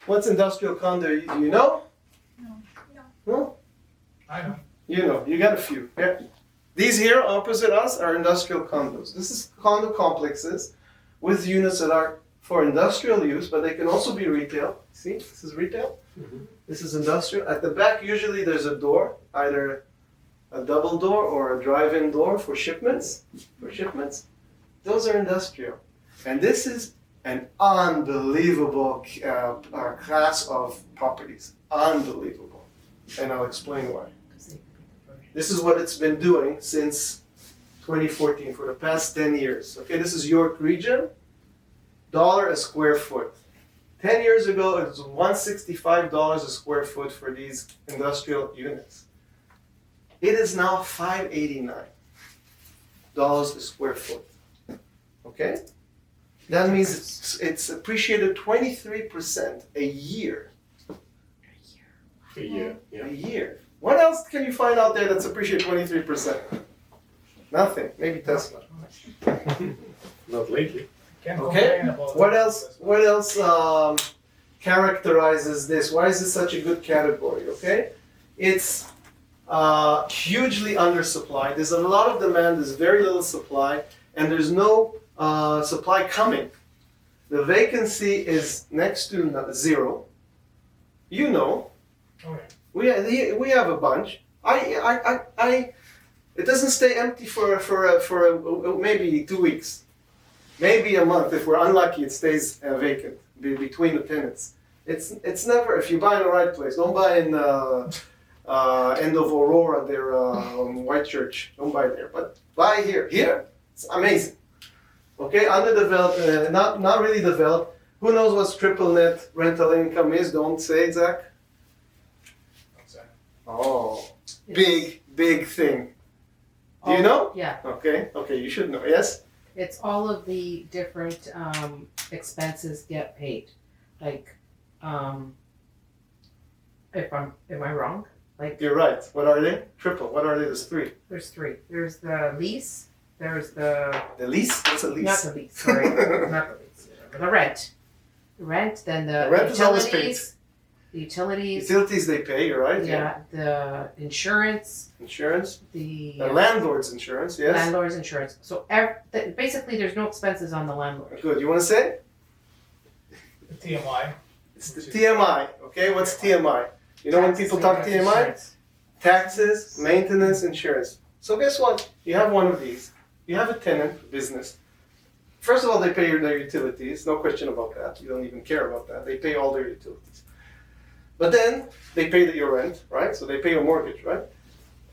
What's industrial condo? Do you know? No. No? I know. You know, you got a few. Yeah. These here opposite us are industrial condos. This is condo complexes with units that are for industrial use, but they can also be retail. See, this is retail. Mhm. This is industrial. At the back, usually there's a door, either a double door or a drive-in door for shipments. Those are industrial. And this is an unbelievable class of properties. Unbelievable. And I'll explain why. This is what it's been doing since 2014, for the past 10 years. Okay, this is York region, dollar a square foot. 10 years ago, it was $165 a square foot for these industrial units. It is now $589 a square foot. Okay? That means it's appreciated 23% a year. A year, yeah. A year. What else can you find out there that's appreciated 23%? Nothing. Maybe Tesla. Not lately. Can't Okay. complain about What that. else? What else characterizes this? Why is this such a good category? Okay, it's hugely undersupplied. There's a lot of demand. There's very little supply, and there's no supply coming. The vacancy is next to zero. You know, Okay. we have a bunch. It doesn't stay empty for maybe 2 weeks. Maybe a month. If we're unlucky, it stays vacant between the tenants. It's never, if you buy in the right place. Don't buy in end of Aurora, there, Whitechurch. Don't buy there, but buy here. Here, it's amazing. Okay, underdeveloped, not really developed. Who knows what triple net rental income is? Don't say, Zach. That's it. Oh, big thing. Do you know? Yeah, Okay, you should know. Yes. it's all of the different expenses get paid. Like, am I wrong? Like, You're right. What are they? Triple. What are they? There's three. there's three. There's the lease. There's the The lease? What's a lease? not the lease. Sorry, not the lease. The rent. The rent. Then the The rent is always paid. utilities. The utilities. Utilities they pay, you're right? Yeah. The insurance. Insurance. The The landlord's insurance, yes. landlord's insurance. So basically, there's no expenses on the landlord. Good. You want to say? The TMI. It's the TMI. Okay, what's TMI? You know when people talk TMI? Insurance. Taxes, maintenance, insurance. So guess what? You have one of these. You have a tenant, business. First of all, they pay their utilities. No question about that. You don't even care about that. They pay all their utilities. But then they pay your rent, right? So they pay your mortgage, right?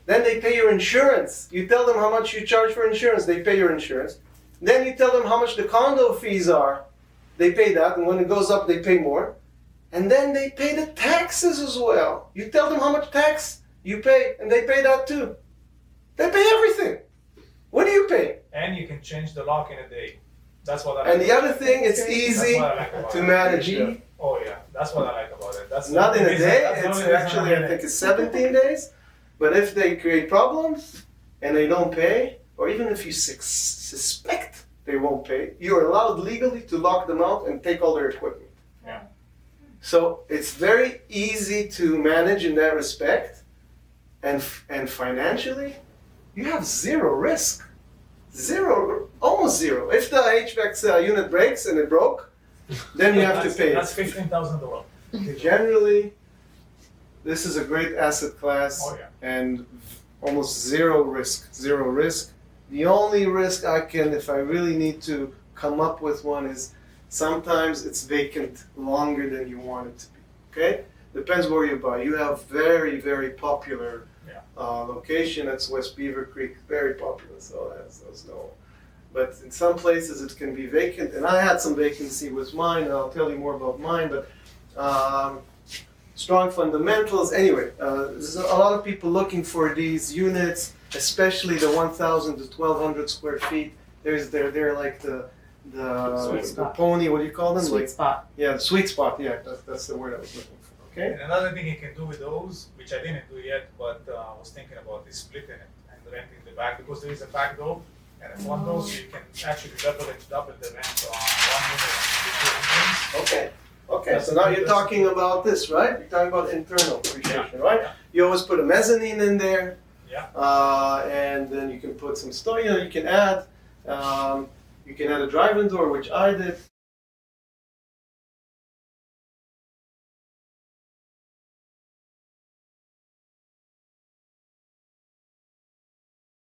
Then they pay your insurance. You tell them how much you charge for insurance. They pay your insurance. Then you tell them how much the condo fees are. They pay that, and when it goes up, they pay more. And then they pay the taxes as well. You tell them how much tax you pay, and they pay that too. They pay everything. What do you pay? And you can change the lock in a day. That's what I like. And the other thing, it's easy That's what I like about to it. manage. Yeah. Oh yeah, that's what I like about it. That's Not in a reason- day, that's the it's only reason actually, I'm I in think it. it's 17 days. But if they create problems and they don't pay, or even if you suspect they won't pay, you're allowed legally to lock them out and take all their equipment. Yeah. So it's very easy to manage in that respect, and financially, you have zero risk. Zero, almost zero. If the HVAC unit breaks and it broke, then you have to pay That's it. $15,000. Generally, this is a great asset class Oh yeah. and almost zero risk. Zero risk. The only risk I can, if I really need to come up with one, is sometimes it's vacant longer than you want it to be. Okay? Depends where you buy. You have very, very popular location. That's West Beaver Creek. Very popular. So that's no. But in some places it can be vacant. And I had some vacancy with mine, and I'll tell you more about mine. But strong fundamentals. Anyway, there's a lot of people looking for these units, especially the 1,000 to 1,200 square feet. They're like the pony. What do you call them? Sweet Like, spot. yeah, the sweet spot. Yeah, that's the word I was looking for. Okay. And another thing you can do with those, which I didn't do yet, but I was thinking about, is splitting it and renting the back, because there is a back door and a front door, so you can actually double the rent on one unit and two rooms. Okay. Okay, That's so now you're that's- talking about this, right? You're talking about internal appreciation, right? Yeah. You always put a mezzanine in there. Yeah. And then you can put some store, you can add a drive-in door, which I did.